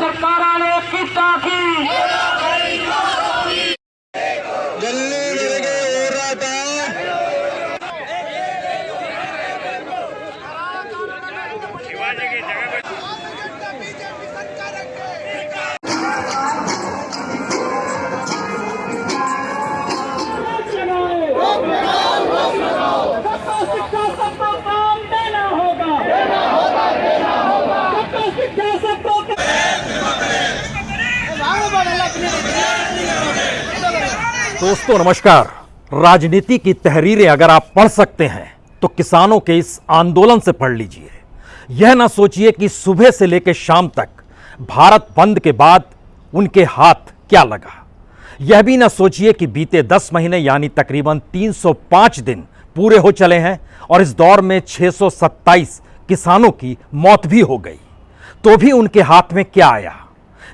सरकाराने किता की गल्ली लगे हो रहा था। दोस्तों नमस्कार। राजनीति की तहरीरें अगर आप पढ़ सकते हैं तो किसानों के इस आंदोलन से पढ़ लीजिए। यह ना सोचिए कि सुबह से लेकर शाम तक भारत बंद के बाद उनके हाथ क्या लगा। यह भी ना सोचिए कि बीते 10 महीने यानी तकरीबन 305 दिन पूरे हो चले हैं और इस दौर में 627 किसानों की मौत भी हो गई, तो भी उनके हाथ में क्या आया।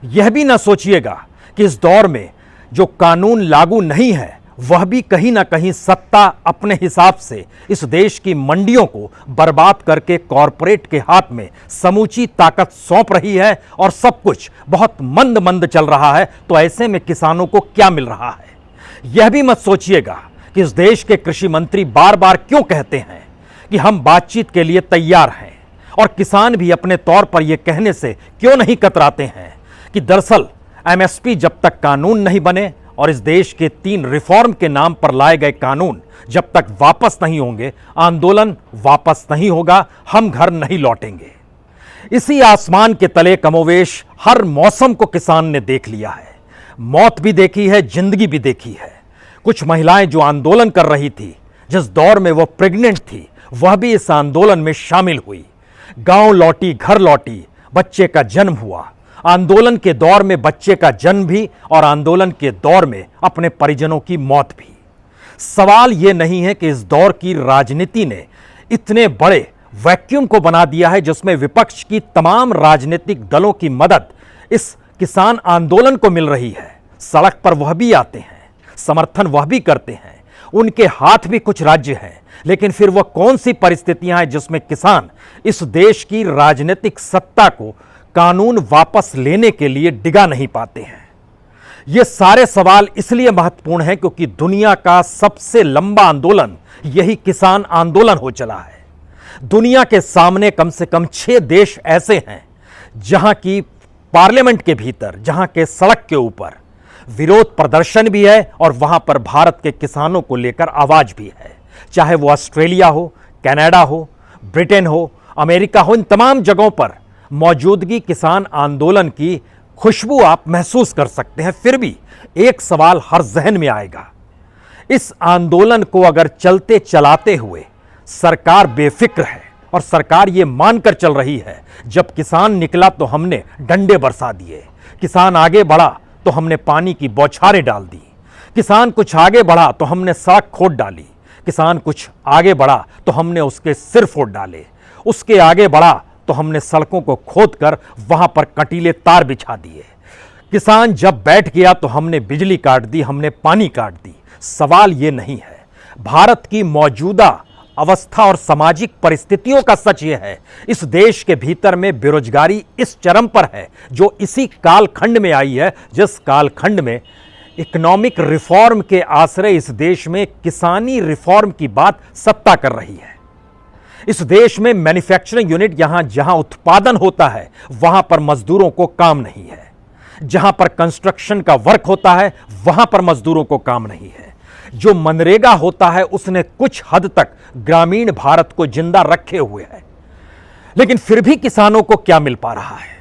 यह भी ना सोचिएगा कि इस दौर में जो कानून लागू नहीं है वह भी कहीं ना कहीं सत्ता अपने हिसाब से इस देश की मंडियों को बर्बाद करके कॉरपोरेट के हाथ में समूची ताकत सौंप रही है और सब कुछ बहुत मंद मंद चल रहा है। तो ऐसे में किसानों को क्या मिल रहा है। यह भी मत सोचिएगा कि इस देश के कृषि मंत्री बार बार क्यों कहते हैं कि हम बातचीत के लिए तैयार हैं, और किसान भी अपने तौर पर यह कहने से क्यों नहीं कतराते हैं कि दरअसल एमएसपी जब तक कानून नहीं बने और इस देश के 3 रिफॉर्म के नाम पर लाए गए कानून जब तक वापस नहीं होंगे, आंदोलन वापस नहीं होगा, हम घर नहीं लौटेंगे। इसी आसमान के तले कमोवेश हर मौसम को किसान ने देख लिया है। मौत भी देखी है, जिंदगी भी देखी है। कुछ महिलाएं जो आंदोलन कर रही थी, जिस दौर में वो प्रेग्नेंट थी, वह भी इस आंदोलन में शामिल हुई। गांव लौटी, घर लौटी, बच्चे का जन्म हुआ। आंदोलन के दौर में बच्चे का जन्म भी और आंदोलन के दौर में अपने परिजनों की मौत भी। सवाल यह नहीं है कि इस दौर की राजनीति ने इतने बड़े वैक्यूम को बना दिया है जिसमें विपक्ष की तमाम राजनीतिक दलों की मदद इस किसान आंदोलन को मिल रही है। सड़क पर वह भी आते हैं, समर्थन वह भी करते हैं, उनके हाथ भी कुछ राज्य हैं, लेकिन फिर वह कौन सी परिस्थितियां हैं जिसमें किसान इस देश की राजनीतिक सत्ता को कानून वापस लेने के लिए डिगा नहीं पाते हैं। ये सारे सवाल इसलिए महत्वपूर्ण हैं क्योंकि दुनिया का सबसे लंबा आंदोलन यही किसान आंदोलन हो चला है। दुनिया के सामने कम से कम 6 देश ऐसे हैं जहां की पार्लियामेंट के भीतर, जहां के सड़क के ऊपर विरोध प्रदर्शन भी है और वहां पर भारत के किसानों को लेकर आवाज भी है। चाहे वो ऑस्ट्रेलिया हो, कनाडा हो, ब्रिटेन हो, अमेरिका हो, इन तमाम जगहों पर मौजूदगी किसान आंदोलन की खुशबू आप महसूस कर सकते हैं। फिर भी एक सवाल हर जहन में आएगा, इस आंदोलन को अगर चलते चलाते हुए सरकार बेफिक्र है और सरकार ये मानकर चल रही है जब किसान निकला तो हमने डंडे बरसा दिए, किसान आगे बढ़ा तो हमने पानी की बौछारें डाल दी, किसान कुछ आगे बढ़ा तो हमने सड़क खोद डाली, किसान कुछ आगे बढ़ा तो हमने उसके सिर फोड़ डाले, उसके आगे बढ़ा तो हमने सड़कों को खोदकर वहां पर कटीले तार बिछा दिए, किसान जब बैठ गया तो हमने बिजली काट दी, हमने पानी काट दी। सवाल ये नहीं है, भारत की मौजूदा अवस्था और सामाजिक परिस्थितियों का सच ये है, इस देश के भीतर में बेरोजगारी इस चरम पर है जो इसी कालखंड में आई है जिस कालखंड में इकोनॉमिक रिफॉर्म के आश्रय इस देश में किसानी रिफॉर्म की बात सत्ता कर रही है। इस देश में मैन्युफैक्चरिंग यूनिट जहां उत्पादन होता है वहां पर मजदूरों को काम नहीं है, जहां पर कंस्ट्रक्शन का वर्क होता है वहां पर मजदूरों को काम नहीं है। जो मनरेगा होता है उसने कुछ हद तक ग्रामीण भारत को जिंदा रखे हुए है, लेकिन फिर भी किसानों को क्या मिल पा रहा है।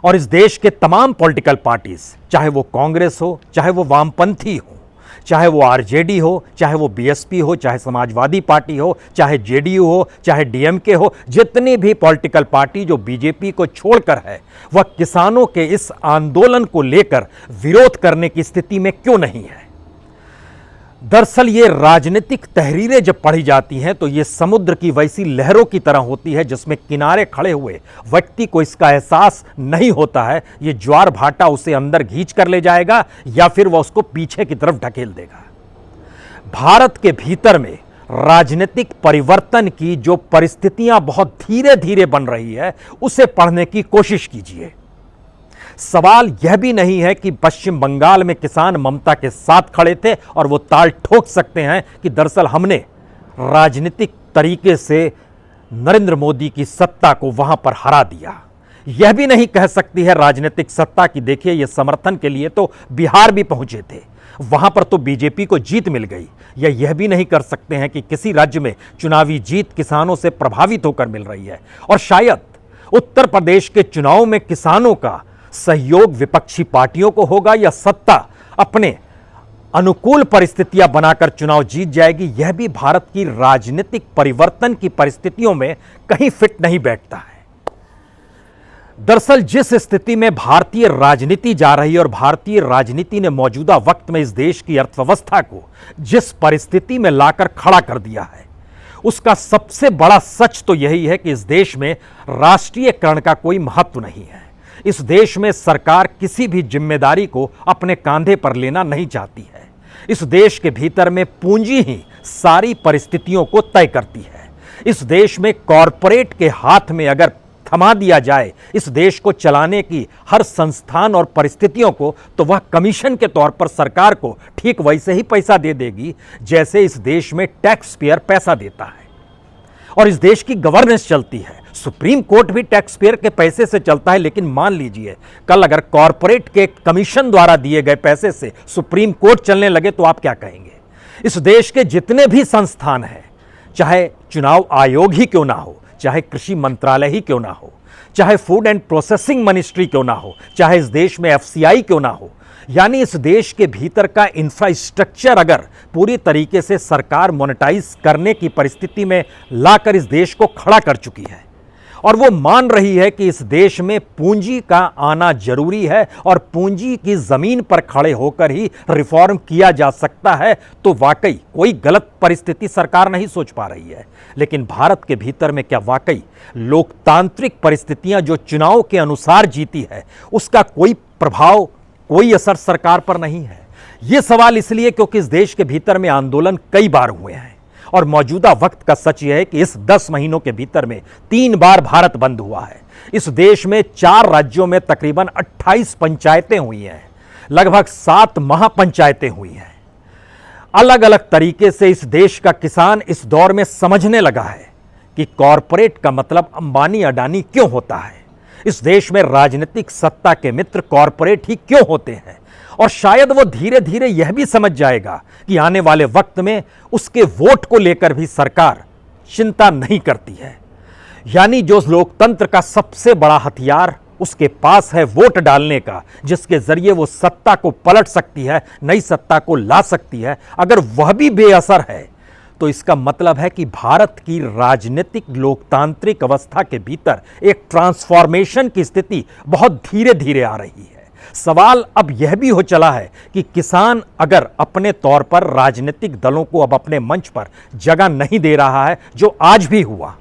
और इस देश के तमाम पॉलिटिकल पार्टीज, चाहे वो कांग्रेस हो, चाहे वो वामपंथी हो, चाहे वो आरजेडी हो, चाहे वो बीएसपी हो, चाहे समाजवादी पार्टी हो, चाहे जेडीयू हो, चाहे डीएमके हो, जितनी भी पॉलिटिकल पार्टी जो बीजेपी को छोड़कर है, वह किसानों के इस आंदोलन को लेकर विरोध करने की स्थिति में क्यों नहीं है। दरअसल ये राजनीतिक तहरीरें जब पढ़ी जाती हैं तो ये समुद्र की वैसी लहरों की तरह होती है जिसमें किनारे खड़े हुए व्यक्ति को इसका एहसास नहीं होता है ये ज्वार भाटा उसे अंदर खींच कर ले जाएगा या फिर वह उसको पीछे की तरफ ढकेल देगा। भारत के भीतर में राजनीतिक परिवर्तन की जो परिस्थितियां बहुत धीरे धीरे बन रही है उसे पढ़ने की कोशिश कीजिए। सवाल यह भी नहीं है कि पश्चिम बंगाल में किसान ममता के साथ खड़े थे और वो ताल ठोक सकते हैं कि दरअसल हमने राजनीतिक तरीके से नरेंद्र मोदी की सत्ता को वहां पर हरा दिया। यह भी नहीं कह सकती है राजनीतिक सत्ता की देखिए ये समर्थन के लिए तो बिहार भी पहुंचे थे, वहां पर तो बीजेपी को जीत मिल गई। या यह भी नहीं कर सकते हैं कि किसी राज्य में चुनावी जीत किसानों से प्रभावित होकर मिल रही है और शायद उत्तर प्रदेश के चुनाव में किसानों का सहयोग विपक्षी पार्टियों को होगा या सत्ता अपने अनुकूल परिस्थितियां बनाकर चुनाव जीत जाएगी। यह भी भारत की राजनीतिक परिवर्तन की परिस्थितियों में कहीं फिट नहीं बैठता है। दरअसल जिस स्थिति में भारतीय राजनीति जा रही है और भारतीय राजनीति ने मौजूदा वक्त में इस देश की अर्थव्यवस्था को जिस परिस्थिति में लाकर खड़ा कर दिया है, उसका सबसे बड़ा सच तो यही है कि इस देश में राष्ट्रीयकरण का कोई महत्व नहीं है। इस देश में सरकार किसी भी जिम्मेदारी को अपने कांधे पर लेना नहीं चाहती है। इस देश के भीतर में पूंजी ही सारी परिस्थितियों को तय करती है। इस देश में कॉरपोरेट के हाथ में अगर थमा दिया जाए इस देश को चलाने की हर संस्थान और परिस्थितियों को, तो वह कमीशन के तौर पर सरकार को ठीक वैसे ही पैसा दे देगी जैसे इस देश में टैक्स पेयर पैसा देता है और इस देश की गवर्नेंस चलती है। सुप्रीम कोर्ट भी टैक्स पेयर के पैसे से चलता है, लेकिन मान लीजिए कल अगर कॉरपोरेट के कमीशन द्वारा दिए गए पैसे से सुप्रीम कोर्ट चलने लगे तो आप क्या कहेंगे? इस देश के जितने भी संस्थान हैं, चाहे चुनाव आयोग ही क्यों ना हो, चाहे कृषि मंत्रालय ही क्यों ना हो, चाहे फूड एंड प्रोसेसिंग मिनिस्ट्री क्यों ना हो, चाहे इस देश में एफसीआई क्यों ना हो, यानी इस देश के भीतर का इंफ्रास्ट्रक्चर अगर पूरी तरीके से सरकार मोनेटाइज करने की परिस्थिति में लाकर इस देश को खड़ा कर चुकी है और वो मान रही है कि इस देश में पूंजी का आना जरूरी है और पूंजी की जमीन पर खड़े होकर ही रिफॉर्म किया जा सकता है, तो वाकई कोई गलत परिस्थिति सरकार नहीं सोच पा रही है। लेकिन भारत के भीतर में क्या वाकई लोकतांत्रिक परिस्थितियां जो चुनाव के अनुसार जीती है उसका कोई प्रभाव, कोई असर सरकार पर नहीं है? यह सवाल इसलिए क्योंकि इस देश के भीतर में आंदोलन कई बार हुए हैं और मौजूदा वक्त का सच यह है कि इस 10 महीनों के भीतर में 3 बार भारत बंद हुआ है। इस देश में 4 राज्यों में तकरीबन 28 पंचायतें हुई हैं, लगभग 7 महापंचायतें हुई हैं। अलग अलग तरीके से इस देश का किसान इस दौर में समझने लगा है कि कॉरपोरेट का मतलब अंबानी अडानी क्यों होता है। इस देश में राजनीतिक सत्ता के मित्र कॉरपोरेट ही क्यों होते हैं और शायद वो धीरे धीरे यह भी समझ जाएगा कि आने वाले वक्त में उसके वोट को लेकर भी सरकार चिंता नहीं करती है। यानी जो लोकतंत्र का सबसे बड़ा हथियार उसके पास है वोट डालने का, जिसके जरिए वो सत्ता को पलट सकती है, नई सत्ता को ला सकती है, अगर वह भी बेअसर है तो इसका मतलब है कि भारत की राजनीतिक लोकतांत्रिक अवस्था के भीतर एक ट्रांसफॉर्मेशन की स्थिति बहुत धीरे धीरे आ रही है। सवाल अब यह भी हो चला है कि किसान अगर अपने तौर पर राजनीतिक दलों को अब अपने मंच पर जगह नहीं दे रहा है, जो आज भी हुआ।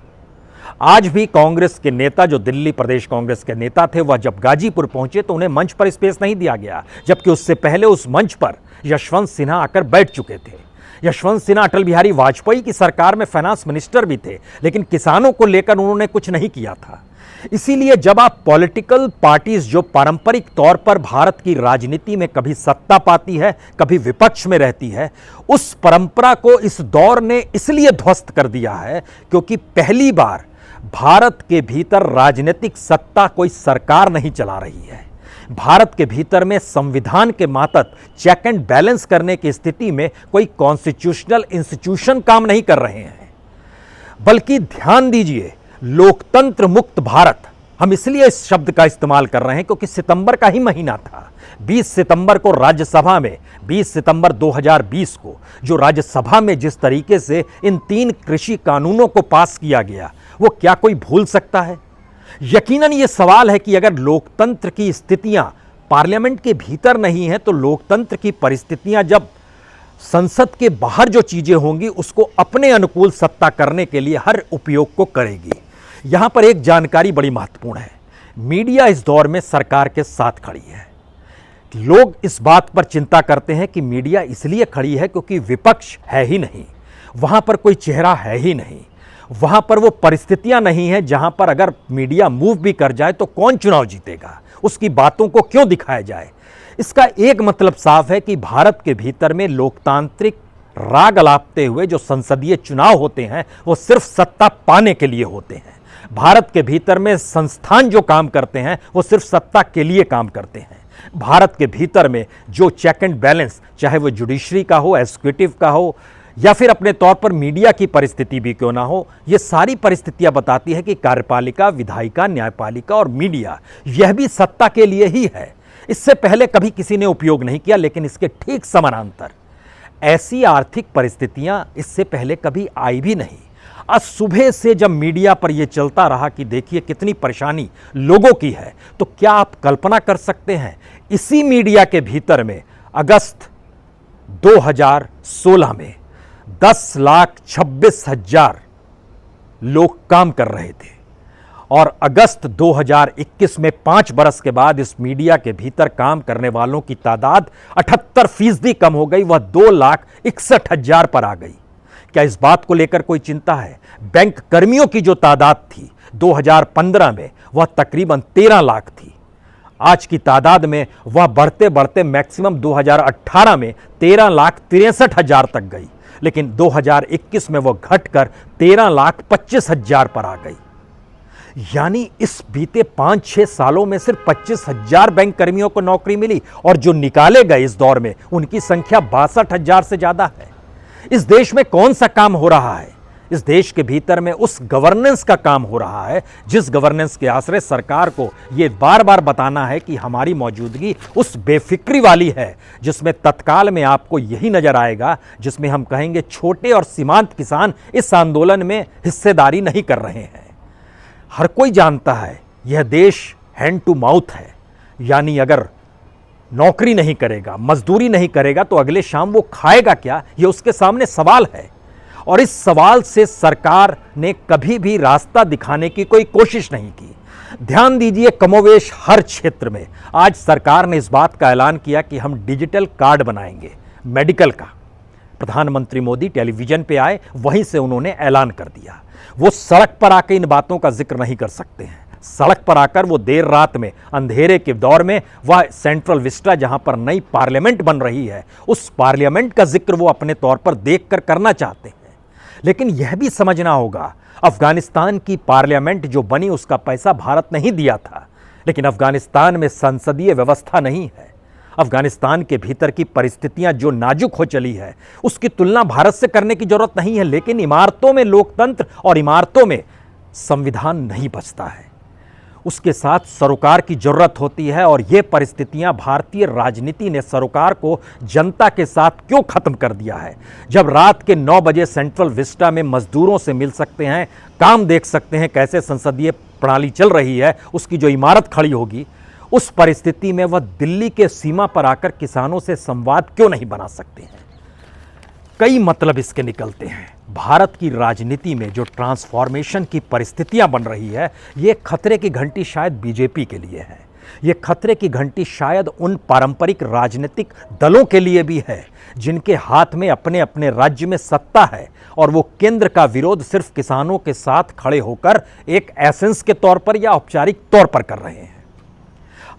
आज भी कांग्रेस के नेता जो दिल्ली प्रदेश कांग्रेस के नेता थे, वह जब गाजीपुर पहुंचे तो उन्हें मंच पर स्पेस नहीं दिया गया, जबकि उससे पहले उस मंच पर यशवंत सिन्हा आकर बैठ चुके थे। यशवंत सिन्हा अटल बिहारी वाजपेयी की सरकार में फाइनेंस मिनिस्टर भी थे, लेकिन किसानों को लेकर उन्होंने कुछ नहीं किया था। इसीलिए जब आप पॉलिटिकल पार्टीज जो पारंपरिक तौर पर भारत की राजनीति में कभी सत्ता पाती है, कभी विपक्ष में रहती है, उस परंपरा को इस दौर ने इसलिए ध्वस्त कर दिया है क्योंकि पहली बार भारत के भीतर राजनीतिक सत्ता कोई सरकार नहीं चला रही है। भारत के भीतर में संविधान के मातहत चेक एंड बैलेंस करने की स्थिति में कोई कॉन्स्टिट्यूशनल इंस्टीट्यूशन काम नहीं कर रहे हैं, बल्कि ध्यान दीजिए, लोकतंत्र मुक्त भारत, हम इसलिए इस शब्द का इस्तेमाल कर रहे हैं क्योंकि सितंबर का ही महीना था। 20 सितंबर को राज्यसभा में, 20 सितंबर 2020 को जो राज्यसभा में जिस तरीके से इन 3 कृषि कानूनों को पास किया गया, वो क्या कोई भूल सकता है? यकीनन ये सवाल है कि अगर लोकतंत्र की स्थितियां पार्लियामेंट के भीतर नहीं है तो लोकतंत्र की परिस्थितियां जब संसद के बाहर जो चीजें होंगी उसको अपने अनुकूल सत्ता करने के लिए हर उपयोग को करेगी। यहां पर एक जानकारी बड़ी महत्वपूर्ण है, मीडिया इस दौर में सरकार के साथ खड़ी है। लोग इस बात पर चिंता करते हैं कि मीडिया इसलिए खड़ी है क्योंकि विपक्ष है ही नहीं, वहां पर कोई चेहरा है ही नहीं। वहां पर वो परिस्थितियां नहीं है जहां पर अगर मीडिया मूव भी कर जाए तो कौन चुनाव जीतेगा, उसकी बातों को क्यों दिखाया जाए। इसका एक मतलब साफ है कि भारत के भीतर में लोकतांत्रिक राग अलापते हुए जो संसदीय चुनाव होते हैं वो सिर्फ सत्ता पाने के लिए होते हैं। भारत के भीतर में संस्थान जो काम करते हैं वो सिर्फ सत्ता के लिए काम करते हैं। भारत के भीतर में जो चेक एंड बैलेंस, चाहे वो जुडिशरी का हो, एग्जीक्यूटिव का हो, या फिर अपने तौर पर मीडिया की परिस्थिति भी क्यों ना हो, ये सारी परिस्थितियां बताती है कि कार्यपालिका, विधायिका, न्यायपालिका और मीडिया यह भी सत्ता के लिए ही है। इससे पहले कभी किसी ने उपयोग नहीं किया, लेकिन इसके ठीक समानांतर ऐसी आर्थिक परिस्थितियां इससे पहले कभी आई भी नहीं। आज सुबह से जब मीडिया पर यह चलता रहा कि देखिए कितनी परेशानी लोगों की है, तो क्या आप कल्पना कर सकते हैं इसी मीडिया के भीतर में अगस्त 2016 में 10,26,000 लोग काम कर रहे थे और अगस्त 2021 में 5 बरस के बाद इस मीडिया के भीतर काम करने वालों की तादाद 78% कम हो गई, वह 2,61,000 पर आ गई। क्या इस बात को लेकर कोई चिंता है? बैंक कर्मियों की जो तादाद थी 2015 में वह तकरीबन 13 लाख थी, आज की तादाद में वह बढ़ते बढ़ते मैक्सिमम 2018 में 13,63,000 तक गई, लेकिन 2021 में वह घटकर 13,25,000 पर आ गई। यानी इस बीते 5-6 सालों में सिर्फ 25,000 बैंक कर्मियों को नौकरी मिली और जो निकाले गए इस दौर में उनकी संख्या 62,000 से ज्यादा है। इस देश में कौन सा काम हो रहा है? इस देश के भीतर में उस गवर्नेंस का काम हो रहा है जिस गवर्नेंस के आश्रय सरकार को यह बार बार बताना है कि हमारी मौजूदगी उस बेफिक्री वाली है जिसमें तत्काल में आपको यही नजर आएगा, जिसमें हम कहेंगे छोटे और सीमांत किसान इस आंदोलन में हिस्सेदारी नहीं कर रहे हैं। हर कोई जानता है यह देश हैंड टू माउथ है, यानी अगर नौकरी नहीं करेगा, मजदूरी नहीं करेगा तो अगले शाम वो खाएगा क्या, यह उसके सामने सवाल है। और इस सवाल से सरकार ने कभी भी रास्ता दिखाने की कोई कोशिश नहीं की। ध्यान दीजिए, कमोवेश हर क्षेत्र में आज सरकार ने इस बात का ऐलान किया कि हम डिजिटल कार्ड बनाएंगे मेडिकल का। प्रधानमंत्री मोदी टेलीविजन पे आए, वहीं से उन्होंने ऐलान कर दिया। वो सड़क पर आकर इन बातों का जिक्र नहीं कर सकते हैं। सड़क पर आकर वो देर रात में अंधेरे के दौर में वह सेंट्रल विस्टा जहां पर नई पार्लियामेंट बन रही है, उस पार्लियामेंट का जिक्र वो अपने तौर पर देखकर करना चाहते हैं। लेकिन यह भी समझना होगा, अफगानिस्तान की पार्लियामेंट जो बनी उसका पैसा भारत नहीं दिया था, लेकिन अफगानिस्तान में संसदीय व्यवस्था नहीं है। अफगानिस्तान के भीतर की परिस्थितियां जो नाजुक हो चली है उसकी तुलना भारत से करने की जरूरत नहीं है, लेकिन इमारतों में लोकतंत्र और इमारतों में संविधान नहीं बचता है, उसके साथ सरोकार की जरूरत होती है। और ये परिस्थितियां भारतीय राजनीति ने सरोकार को जनता के साथ क्यों खत्म कर दिया है। जब रात के 9 बजे सेंट्रल विस्टा में मजदूरों से मिल सकते हैं, काम देख सकते हैं कैसे संसदीय प्रणाली चल रही है, उसकी जो इमारत खड़ी होगी, उस परिस्थिति में वह दिल्ली के सीमा पर आकर किसानों से संवाद क्यों नहीं बना सकते हैं। कई मतलब इसके निकलते हैं। भारत की राजनीति में जो ट्रांसफॉर्मेशन की परिस्थितियां बन रही है, ये खतरे की घंटी शायद बीजेपी के लिए है, ये खतरे की घंटी शायद उन पारंपरिक राजनीतिक दलों के लिए भी है जिनके हाथ में अपने अपने राज्य में सत्ता है और वो केंद्र का विरोध सिर्फ किसानों के साथ खड़े होकर एक एसेंस के तौर पर या औपचारिक तौर पर कर रहे हैं।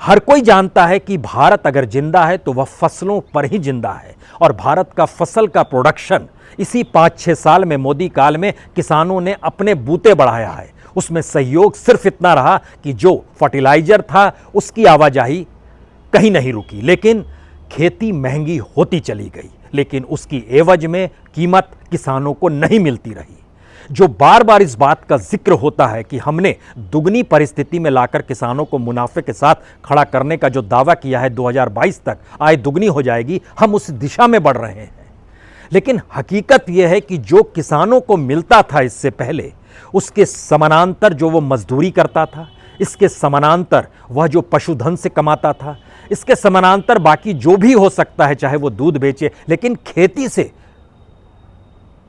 हर कोई जानता है कि भारत अगर जिंदा है तो वह फसलों पर ही जिंदा है और भारत का फसल का प्रोडक्शन इसी 5-6 साल में मोदी काल में किसानों ने अपने बूते बढ़ाया है। उसमें सहयोग सिर्फ इतना रहा कि जो फर्टिलाइजर था उसकी आवाजाही कहीं नहीं रुकी, लेकिन खेती महंगी होती चली गई, लेकिन उसकी एवज में कीमत किसानों को नहीं मिलती रही। जो बार बार इस बात का जिक्र होता है कि हमने दुगनी परिस्थिति में लाकर किसानों को मुनाफे के साथ खड़ा करने का जो दावा किया है 2022 तक आय दुगनी हो जाएगी, हम उस दिशा में बढ़ रहे हैं। लेकिन हकीकत यह है कि जो किसानों को मिलता था इससे पहले, उसके समानांतर जो वो मजदूरी करता था, इसके समानांतर वह जो पशुधन से कमाता था, इसके समानांतर बाकी जो भी हो सकता है, चाहे वो दूध बेचे, लेकिन खेती से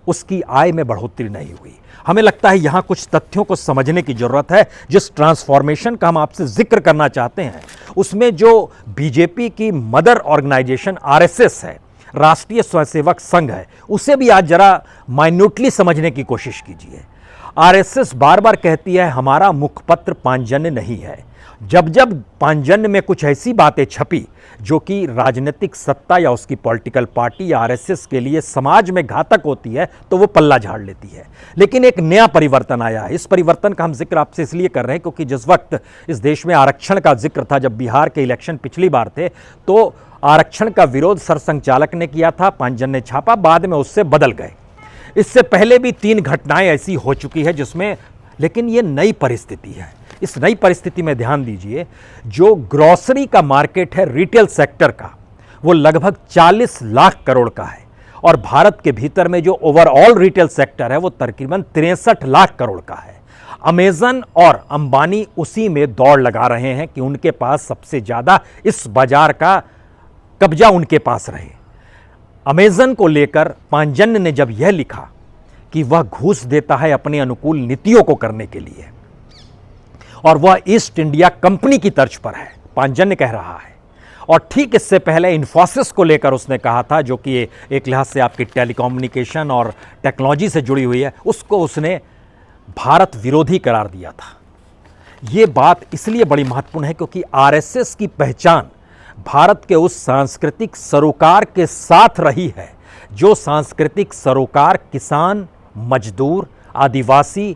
उसकी आय में बढ़ोतरी नहीं हुई। हमें लगता है यहां कुछ तथ्यों को समझने की जरूरत है। जिस ट्रांसफॉर्मेशन का हम आपसे जिक्र करना चाहते हैं, उसमें जो बीजेपी की मदर ऑर्गेनाइजेशन आरएसएस है, राष्ट्रीय स्वयंसेवक संघ है, उसे भी आज जरा माइन्यूटली समझने की कोशिश कीजिए। आरएसएस बार बार कहती है हमारा मुखपत्र पांचजन्य नहीं है। जब जब पांचजन्य में कुछ ऐसी बातें छपी जो कि राजनीतिक सत्ता या उसकी पॉलिटिकल पार्टी या आरएसएस के लिए समाज में घातक होती है तो वो पल्ला झाड़ लेती है। लेकिन एक नया परिवर्तन आया है। इस परिवर्तन का हम जिक्र आपसे इसलिए कर रहे हैं क्योंकि जिस वक्त इस देश में आरक्षण का जिक्र था, जब बिहार के इलेक्शन पिछली बार थे, तो आरक्षण का विरोध सरसंघचालक ने किया था, पांचजन्य छापा, बाद में उससे बदल गए। इससे पहले भी 3 घटनाएं ऐसी हो चुकी है जिसमें, लेकिन ये नई परिस्थिति है। इस नई परिस्थिति में ध्यान दीजिए, जो ग्रोसरी का मार्केट है रिटेल सेक्टर का, वो लगभग 40 लाख करोड़ का है और भारत के भीतर में जो ओवरऑल रिटेल सेक्टर है वो तकरीबन 63 लाख करोड़ का है। अमेजन और अंबानी उसी में दौड़ लगा रहे हैं कि उनके पास सबसे ज्यादा इस बाजार का कब्जा उनके पास रहे। अमेजन को लेकर पांचजन्य ने जब यह लिखा कि वह घूस देता है अपने अनुकूल नीतियों को करने के लिए और वह ईस्ट इंडिया कंपनी की तर्ज पर है, पांचजन्य कह रहा है। और ठीक इससे पहले इन्फोसिस को लेकर उसने कहा था, जो कि एक लिहाज से आपकी टेलीकम्युनिकेशन और टेक्नोलॉजी से जुड़ी हुई है, उसको उसने भारत विरोधी करार दिया था। यह बात इसलिए बड़ी महत्वपूर्ण है क्योंकि आरएसएस की पहचान भारत के उस सांस्कृतिक सरोकार के साथ रही है जो सांस्कृतिक सरोकार किसान, मजदूर, आदिवासी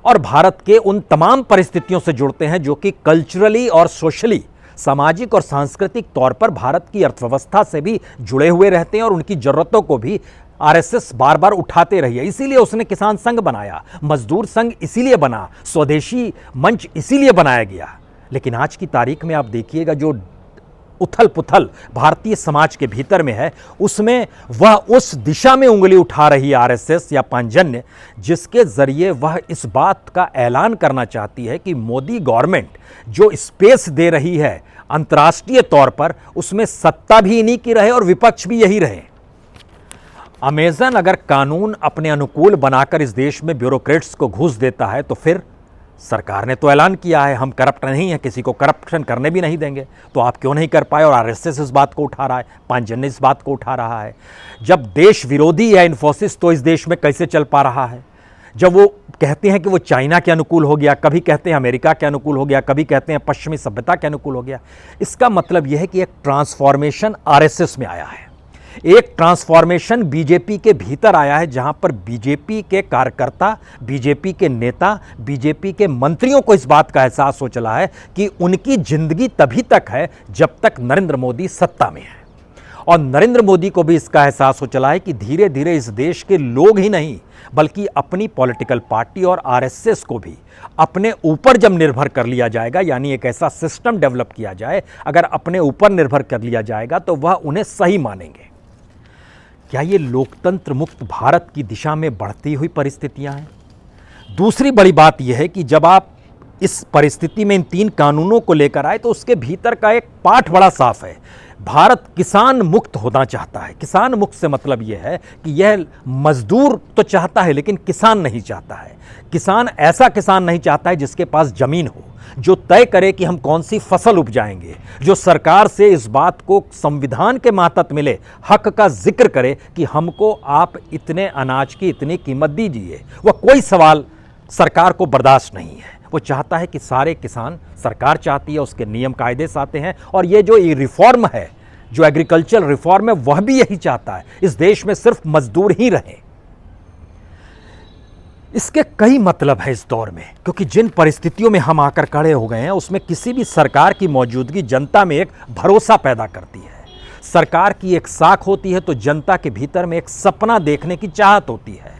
और भारत के उन तमाम परिस्थितियों से जुड़ते हैं जो कि कल्चरली और सोशली, सामाजिक और सांस्कृतिक तौर पर भारत की अर्थव्यवस्था से भी जुड़े हुए रहते हैं और उनकी जरूरतों को भी आरएसएस बार बार उठाते रही है। इसीलिए उसने किसान संघ बनाया, मजदूर संघ इसीलिए बना, स्वदेशी मंच इसीलिए बनाया गया। लेकिन आज की तारीख में आप देखिएगा जो उथल पुथल भारतीय समाज के भीतर में है, उसमें वह उस दिशा में उंगली उठा रही है आरएसएस या पांचजन्य, जिसके जरिए वह इस बात का ऐलान करना चाहती है कि मोदी गवर्नमेंट जो स्पेस दे रही है अंतर्राष्ट्रीय तौर पर, उसमें सत्ता भी इन्हीं की रहे और विपक्ष भी यही रहे। अमेजन अगर कानून अपने अनुकूल बनाकर इस देश में ब्यूरोक्रेट्स को घूस देता है तो फिर सरकार ने तो ऐलान किया है हम करप्ट नहीं है, किसी को करप्शन करने भी नहीं देंगे, तो आप क्यों नहीं कर पाए? और आरएसएस इस बात को उठा रहा है, पांचजन्य इस बात को उठा रहा है। जब देश विरोधी है इन्फोसिस तो इस देश में कैसे चल पा रहा है? जब वो कहते हैं कि वो चाइना के अनुकूल हो गया, कभी कहते हैं अमेरिका के अनुकूल हो गया, कभी कहते हैं पश्चिमी सभ्यता के अनुकूल हो गया, इसका मतलब यह है कि एक ट्रांसफॉर्मेशन आरएसएस में आया है, एक ट्रांसफॉर्मेशन बीजेपी के भीतर आया है, जहां पर बीजेपी के कार्यकर्ता, बीजेपी के नेता, बीजेपी के मंत्रियों को इस बात का एहसास हो चला है कि उनकी जिंदगी तभी तक है जब तक नरेंद्र मोदी सत्ता में है। और नरेंद्र मोदी को भी इसका एहसास हो चला है कि धीरे धीरे इस देश के लोग ही नहीं बल्कि अपनी पॉलिटिकल पार्टी और आरएसएस को भी अपने ऊपर जब निर्भर कर लिया जाएगा, यानी एक ऐसा सिस्टम डेवलप किया जाए, अगर अपने ऊपर निर्भर कर लिया जाएगा तो वह उन्हें सही मानेंगे। क्या ये लोकतंत्र मुक्त भारत की दिशा में बढ़ती हुई परिस्थितियां हैं? दूसरी बड़ी बात यह है कि जब आप इस परिस्थिति में इन 3 कानूनों को लेकर आए तो उसके भीतर का एक पाठ बड़ा साफ है। भारत किसान मुक्त होना चाहता है। किसान मुक्त से मतलब यह है कि यह मजदूर तो चाहता है लेकिन किसान नहीं चाहता है। किसान ऐसा किसान नहीं चाहता है जिसके पास जमीन हो, जो तय करे कि हम कौन सी फसल उपजाएंगे, जो सरकार से इस बात को संविधान के मातहत मिले हक का जिक्र करे कि हमको आप इतने अनाज की इतनी कीमत दीजिए। वह कोई सवाल सरकार को बर्दाश्त नहीं है। वो चाहता है कि सारे किसान, सरकार चाहती है, उसके नियम कायदे साथे हैं। और ये जो रिफॉर्म है, जो एग्रीकल्चर रिफॉर्म है, वह भी यही चाहता है, इस देश में सिर्फ मजदूर ही रहें। इसके कई मतलब है इस दौर में, क्योंकि जिन परिस्थितियों में हम आकर खड़े हो गए हैं उसमें किसी भी सरकार की मौजूदगी जनता में एक भरोसा पैदा करती है। सरकार की एक साख होती है तो जनता के भीतर में एक सपना देखने की चाहत होती है।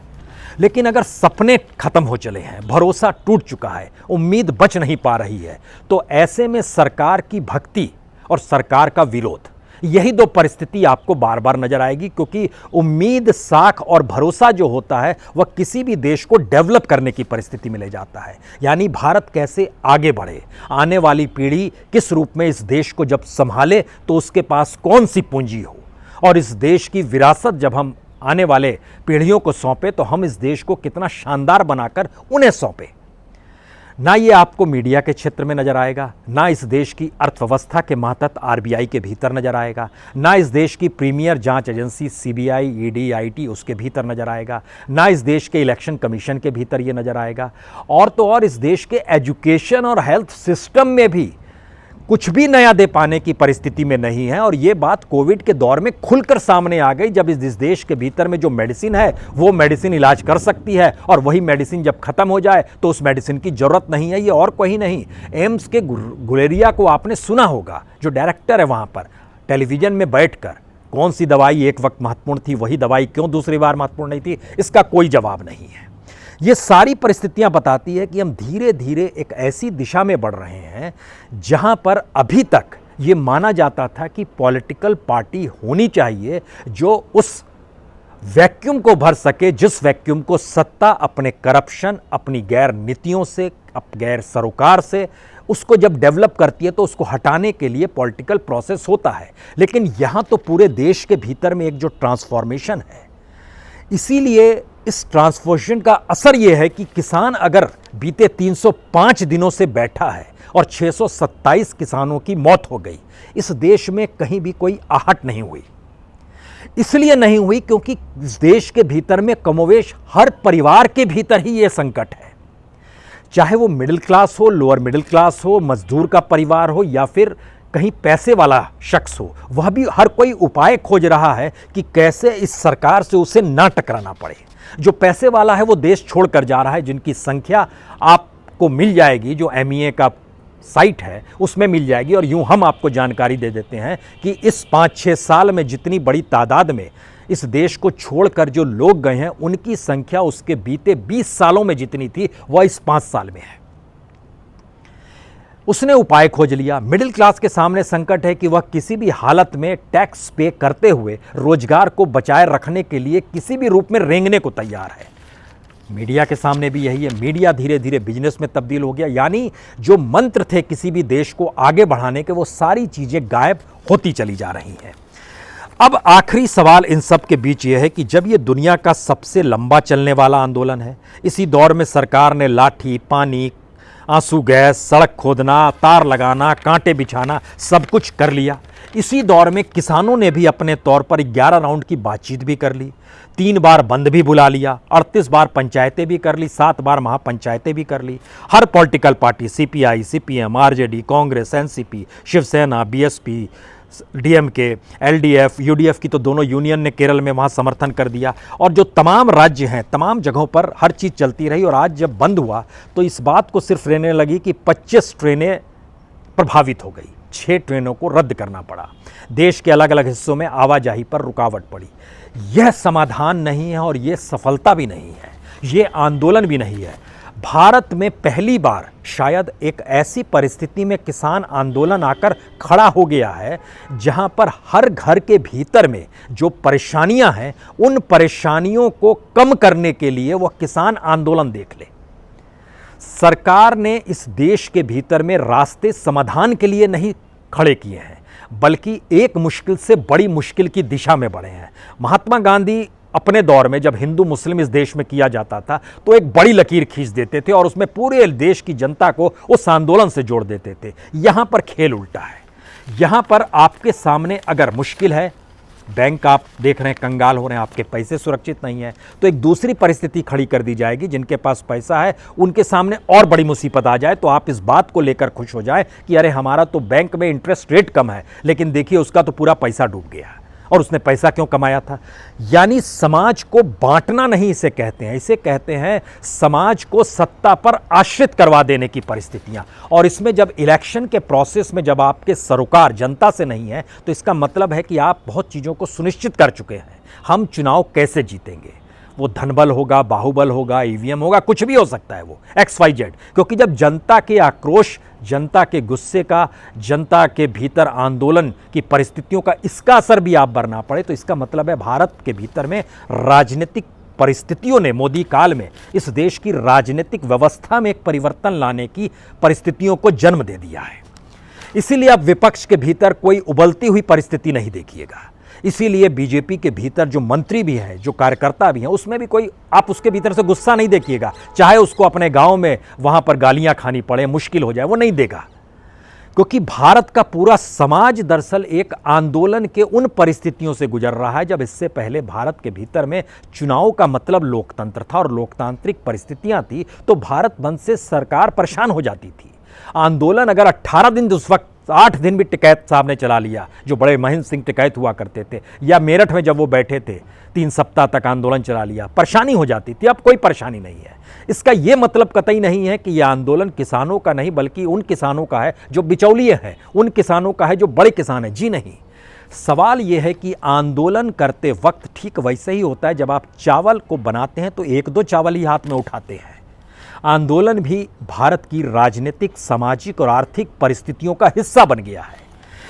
लेकिन अगर सपने खत्म हो चले हैं, भरोसा टूट चुका है, उम्मीद बच नहीं पा रही है, तो ऐसे में सरकार की भक्ति और सरकार का विरोध, यही 2 परिस्थिति आपको बार बार नजर आएगी। क्योंकि उम्मीद, साख और भरोसा जो होता है वह किसी भी देश को डेवलप करने की परिस्थिति में ले जाता है। यानी भारत कैसे आगे बढ़े, आने वाली पीढ़ी किस रूप में इस देश को जब संभाले तो उसके पास कौन सी पूंजी हो, और इस देश की विरासत जब हम आने वाले पीढ़ियों को सौंपे तो हम इस देश को कितना शानदार बनाकर उन्हें सौंपे। ना ये आपको मीडिया के क्षेत्र में नजर आएगा, ना इस देश की अर्थव्यवस्था के मातहत आरबीआई के भीतर नजर आएगा, ना इस देश की प्रीमियर जांच एजेंसी सीबीआई, ईडी, आईटी उसके भीतर नजर आएगा, ना इस देश के इलेक्शन कमीशन के भीतर ये नजर आएगा। और तो और इस देश के एजुकेशन और हेल्थ सिस्टम में भी कुछ भी नया दे पाने की परिस्थिति में नहीं है। और ये बात कोविड के दौर में खुलकर सामने आ गई, जब इस देश के भीतर में जो मेडिसिन है वो मेडिसिन इलाज कर सकती है, और वही मेडिसिन जब खत्म हो जाए तो उस मेडिसिन की जरूरत नहीं है। ये और कोई नहीं, एम्स के गुलेरिया को आपने सुना होगा, जो डायरेक्टर है वहां पर, टेलीविजन में बैठकर कौन सी दवाई एक वक्त महत्वपूर्ण थी, वही दवाई क्यों दूसरी बार महत्वपूर्ण नहीं थी, इसका कोई जवाब नहीं है। ये सारी परिस्थितियां बताती है कि हम धीरे धीरे एक ऐसी दिशा में बढ़ रहे हैं जहां पर अभी तक ये माना जाता था कि पॉलिटिकल पार्टी होनी चाहिए जो उस वैक्यूम को भर सके, जिस वैक्यूम को सत्ता अपने करप्शन, अपनी गैर नीतियों से, गैर सरोकार से उसको जब डेवलप करती है तो उसको हटाने के लिए पॉलिटिकल प्रोसेस होता है। लेकिन यहां तो पूरे देश के भीतर में एक जो ट्रांसफॉर्मेशन है, इसीलिए इस ट्रांसफॉर्मेशन का असर यह है कि किसान अगर बीते 305 दिनों से बैठा है और 627 किसानों की मौत हो गई, इस देश में कहीं भी कोई आहट नहीं हुई। इसलिए नहीं हुई क्योंकि इस देश के भीतर में कमोवेश हर परिवार के भीतर ही यह संकट है, चाहे वो मिडिल क्लास हो, लोअर मिडिल क्लास हो, मजदूर का परिवार हो या फिर कहीं पैसे वाला शख्स हो, वह भी हर कोई उपाय खोज रहा है कि कैसे इस सरकार से उसे ना टकराना पड़े। जो पैसे वाला है वो देश छोड़कर जा रहा है, जिनकी संख्या आपको मिल जाएगी, जो MEA का साइट है उसमें मिल जाएगी। और यूं हम आपको जानकारी दे देते हैं कि इस 5-6 साल में जितनी बड़ी तादाद में इस देश को छोड़कर जो लोग गए हैं, उनकी संख्या उसके बीते 20 सालों में जितनी थी वह इस 5 साल में है। उसने उपाय खोज लिया। मिडिल क्लास के सामने संकट है कि वह किसी भी हालत में टैक्स पे करते हुए रोजगार को बचाए रखने के लिए किसी भी रूप में रेंगने को तैयार है। मीडिया के सामने भी यही है। मीडिया धीरे धीरे बिजनेस में तब्दील हो गया, यानी जो मंत्र थे किसी भी देश को आगे बढ़ाने के, वो सारी चीजें गायब होती चली जा रही हैं। अब आखिरी सवाल इन सब के बीच यह है कि जब ये दुनिया का सबसे लंबा चलने वाला आंदोलन है, इसी दौर में सरकार ने लाठी, पानी, आंसू गैस, सड़क खोदना, तार लगाना, कांटे बिछाना सब कुछ कर लिया। इसी दौर में किसानों ने भी अपने तौर पर 11 राउंड की बातचीत भी कर ली, 3 बार बंद भी बुला लिया, 38 बार पंचायतें भी कर ली, 7 बार महापंचायतें भी कर ली। हर political party, CPI, CPM, RJD, Congress, NCP, Shiv Sena, BSP, DMK, LDF, UDF की तो दोनों यूनियन ने केरल में वहाँ समर्थन कर दिया। और जो तमाम राज्य हैं, तमाम जगहों पर हर चीज़ चलती रही। और आज जब बंद हुआ तो इस बात को सिर्फ रहने लगी कि 25 ट्रेनें प्रभावित हो गई, 6 ट्रेनों को रद्द करना पड़ा, देश के अलग अलग हिस्सों में आवाजाही पर रुकावट पड़ी। यह समाधान नहीं है और यह सफलता भी नहीं है, ये आंदोलन भी नहीं है। भारत में पहली बार शायद एक ऐसी परिस्थिति में किसान आंदोलन आकर खड़ा हो गया है जहां पर हर घर के भीतर में जो परेशानियां हैं, उन परेशानियों को कम करने के लिए वह किसान आंदोलन देख ले। सरकार ने इस देश के भीतर में रास्ते समाधान के लिए नहीं खड़े किए हैं, बल्कि एक मुश्किल से बड़ी मुश्किल की दिशा में बढ़े हैं। महात्मा गांधी अपने दौर में जब हिंदू मुस्लिम इस देश में किया जाता था तो एक बड़ी लकीर खींच देते थे और उसमें पूरे देश की जनता को उस आंदोलन से जोड़ देते थे। यहां पर खेल उल्टा है। यहां पर आपके सामने अगर मुश्किल है, बैंक आप देख रहे हैं कंगाल हो रहे हैं, आपके पैसे सुरक्षित नहीं है, तो एक दूसरी परिस्थिति खड़ी कर दी जाएगी। जिनके पास पैसा है उनके सामने और बड़ी मुसीबत आ जाए तो आप इस बात को लेकर खुश हो जाए कि अरे हमारा तो बैंक में इंटरेस्ट रेट कम है, लेकिन देखिए उसका तो पूरा पैसा डूब गया और उसने पैसा क्यों कमाया था। यानी समाज को बांटना नहीं इसे कहते हैं, इसे कहते हैं समाज को सत्ता पर आश्रित करवा देने की परिस्थितियां। और इसमें जब इलेक्शन के प्रोसेस में जब आपके सरोकार जनता से नहीं है तो इसका मतलब है कि आप बहुत चीज़ों को सुनिश्चित कर चुके हैं। हम चुनाव कैसे जीतेंगे, वो धनबल होगा, बाहुबल होगा, EVM होगा, कुछ भी हो सकता है, वो XYZ। क्योंकि जब जनता के आक्रोश, जनता के गुस्से का, जनता के भीतर आंदोलन की परिस्थितियों का इसका असर भी आप बरना पड़े, तो इसका मतलब है भारत के भीतर में राजनीतिक परिस्थितियों ने मोदी काल में इस देश की राजनीतिक व्यवस्था में एक परिवर्तन लाने की परिस्थितियों को जन्म दे दिया है। इसीलिए अब विपक्ष के भीतर कोई उबलती हुई परिस्थिति नहीं देखिएगा। इसीलिए बीजेपी के भीतर जो मंत्री भी हैं, जो कार्यकर्ता भी हैं, उसमें भी कोई आप उसके भीतर से गुस्सा नहीं देखिएगा, चाहे उसको अपने गांव में वहां पर गालियां खानी पड़े, मुश्किल हो जाए, वो नहीं देगा। क्योंकि भारत का पूरा समाज दरअसल एक आंदोलन के उन परिस्थितियों से गुजर रहा है जब इससे पहले भारत के भीतर में चुनाव का मतलब लोकतंत्र था और लोकतांत्रिक परिस्थितियां थी, तो भारत बंद से सरकार परेशान हो जाती थी। आंदोलन अगर 18 दिन, उस वक्त 8 दिन भी टिकैत साहब ने चला लिया, जो बड़े महेंद्र सिंह टिकैत हुआ करते थे, या मेरठ में जब वो बैठे थे 3 सप्ताह तक आंदोलन चला लिया, परेशानी हो जाती थी। अब कोई परेशानी नहीं है। इसका यह मतलब कतई नहीं है कि यह आंदोलन किसानों का नहीं, बल्कि उन किसानों का है जो बिचौलिए हैं, उन किसानों का है जो बड़े किसान हैं। जी नहीं, सवाल यह है कि आंदोलन करते वक्त ठीक वैसे ही होता है जब आप चावल को बनाते हैं तो 1-2 चावल ही हाथ में उठाते हैं। आंदोलन भी भारत की राजनीतिक, सामाजिक और आर्थिक परिस्थितियों का हिस्सा बन गया है।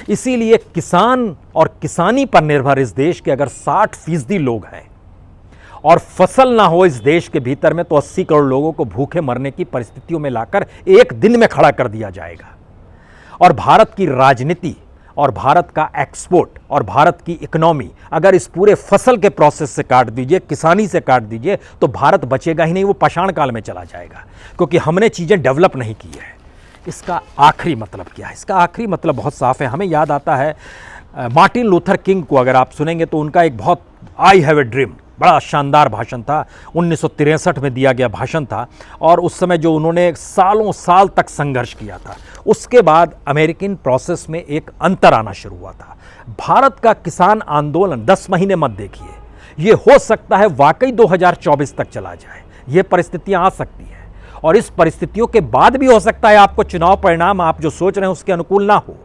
इसीलिए किसान और किसानी पर निर्भर इस देश के अगर 60% लोग हैं और फसल ना हो इस देश के भीतर में, तो 80 करोड़ लोगों को भूखे मरने की परिस्थितियों में लाकर एक दिन में खड़ा कर दिया जाएगा। और भारत की राजनीति और भारत का एक्सपोर्ट और भारत की इकोनॉमी अगर इस पूरे फसल के प्रोसेस से काट दीजिए, किसानी से काट दीजिए, तो भारत बचेगा ही नहीं, वो पाषाण काल में चला जाएगा, क्योंकि हमने चीज़ें डेवलप नहीं की है। इसका आखिरी मतलब क्या है? इसका आखिरी मतलब बहुत साफ है। हमें याद आता है मार्टिन लूथर किंग को अगर आप सुनेंगे तो उनका एक बहुत आई हैव ए ड्रीम, बड़ा शानदार भाषण था, 1963 में दिया गया भाषण था, और उस समय जो उन्होंने सालों साल तक संघर्ष किया था, उसके बाद अमेरिकन प्रोसेस में एक अंतर आना शुरू हुआ था। भारत का किसान आंदोलन 10 महीने मत देखिए, ये हो सकता है वाकई 2024 तक चला जाए, ये परिस्थितियां आ सकती हैं, और इस परिस्थितियों के बाद भी हो सकता है आपको चुनाव परिणाम आप जो सोच रहे हैं उसके अनुकूल ना हो।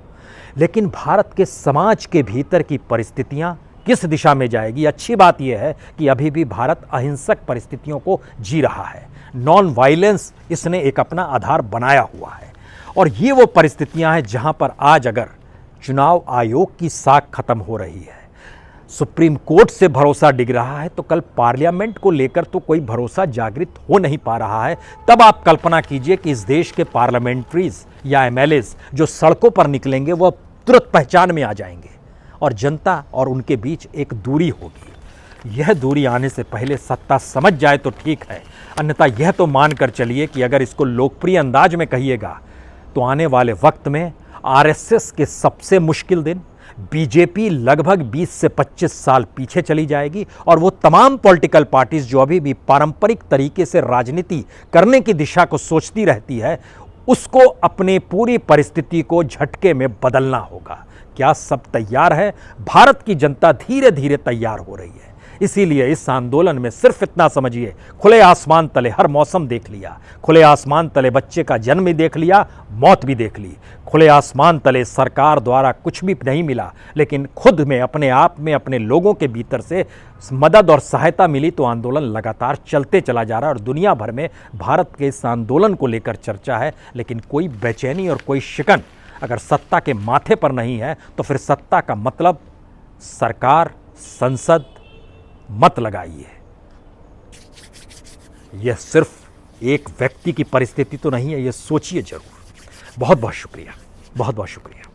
लेकिन भारत के समाज के भीतर की परिस्थितियां किस दिशा में जाएगी? अच्छी बात यह है कि अभी भी भारत अहिंसक परिस्थितियों को जी रहा है। नॉन वायलेंस इसने एक अपना आधार बनाया हुआ है, और ये वो परिस्थितियां हैं जहां पर आज अगर चुनाव आयोग की साख खत्म हो रही है, सुप्रीम कोर्ट से भरोसा डिग रहा है, तो कल पार्लियामेंट को लेकर तो कोई भरोसा जागृत हो नहीं पा रहा है। तब आप कल्पना कीजिए कि इस देश के पार्लियामेंट्रीज या एमएलएज जो सड़कों पर निकलेंगे वह तुरंत पहचान में आ जाएंगे, और जनता और उनके बीच एक दूरी होगी। यह दूरी आने से पहले सत्ता समझ जाए तो ठीक है, अन्यथा यह तो मानकर चलिए कि अगर इसको लोकप्रिय अंदाज में कहिएगा तो आने वाले वक्त में आरएसएस के सबसे मुश्किल दिन, बीजेपी लगभग 20 से 25 साल पीछे चली जाएगी, और वो तमाम पॉलिटिकल पार्टीज जो अभी भी पारंपरिक तरीके से राजनीति करने की दिशा को सोचती रहती है, उसको अपने पूरी परिस्थिति को झटके में बदलना होगा। क्या सब तैयार है? भारत की जनता धीरे धीरे तैयार हो रही है। इसीलिए इस आंदोलन में सिर्फ इतना समझिए, खुले आसमान तले हर मौसम देख लिया, खुले आसमान तले बच्चे का जन्म भी देख लिया, मौत भी देख ली, खुले आसमान तले सरकार द्वारा कुछ भी नहीं मिला, लेकिन खुद में अपने आप में अपने लोगों के भीतर से मदद और सहायता मिली, तो आंदोलन लगातार चलते चला जा रहा है। और दुनिया भर में भारत के इस आंदोलन को लेकर चर्चा है, लेकिन कोई बेचैनी और कोई शिकन अगर सत्ता के माथे पर नहीं है, तो फिर सत्ता का मतलब सरकार, संसद मत लगाइए। यह सिर्फ एक व्यक्ति की परिस्थिति तो नहीं है, यह सोचिए जरूर। बहुत बहुत शुक्रिया, बहुत बहुत शुक्रिया।